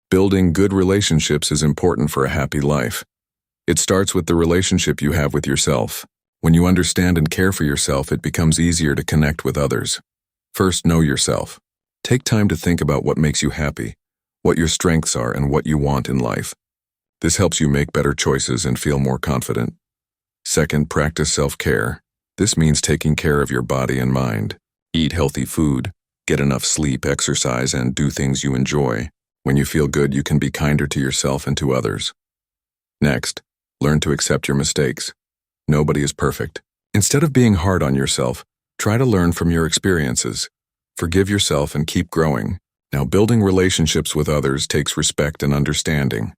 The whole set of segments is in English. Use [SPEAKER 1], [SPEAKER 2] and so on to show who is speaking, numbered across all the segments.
[SPEAKER 1] Building good relationships is important for a happy life. It starts with the relationship you have with yourself. When you understand and care for yourself, it becomes easier to connect with others. First, know yourself. Take time to think about what makes you happy, what your strengths are, and what you want in life. This helps you make better choices and feel more confident. Second, practice self-care. This means taking care of your body and mind. Eat healthy food, get enough sleep, exercise, and do things you enjoy. When you feel good, you can be kinder to yourself and to others. Next, learn to accept your mistakes. Nobody is perfect. Instead of being hard on yourself, try to learn from your experiences. Forgive yourself and keep growing. Now, building relationships with others takes respect and understanding.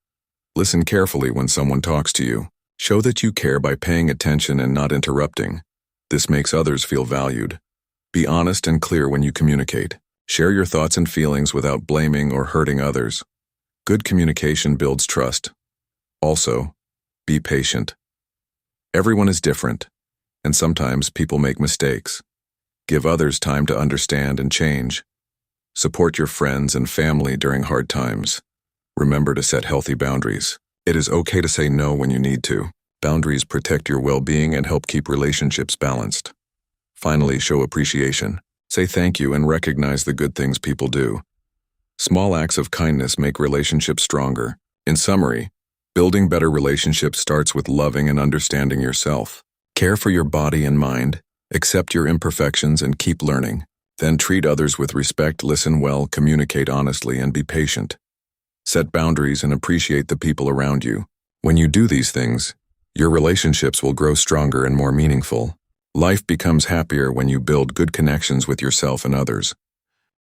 [SPEAKER 1] Listen carefully when someone talks to you. Show that you care by paying attention and not interrupting. This makes others feel valued. Be honest and clear when you communicate. Share your thoughts and feelings without blaming or hurting others. Good communication builds trust. Also, be patient. Everyone is different, and sometimes people make mistakes. Give others time to understand and change. Support your friends and family during hard times. Remember to set healthy boundaries. It is okay to say no when you need to. Boundaries protect your well-being and help keep relationships balanced. Finally, show appreciation. Say thank you and recognize the good things people do. Small acts of kindness make relationships stronger. In summary, building better relationships starts with loving and understanding yourself. Care for your body and mind, accept your imperfections, and keep learning. Then treat others with respect, listen well, communicate honestly, and be patient. Set boundaries and appreciate the people around you. When you do these things, your relationships will grow stronger and more meaningful. Life becomes happier when you build good connections with yourself and others.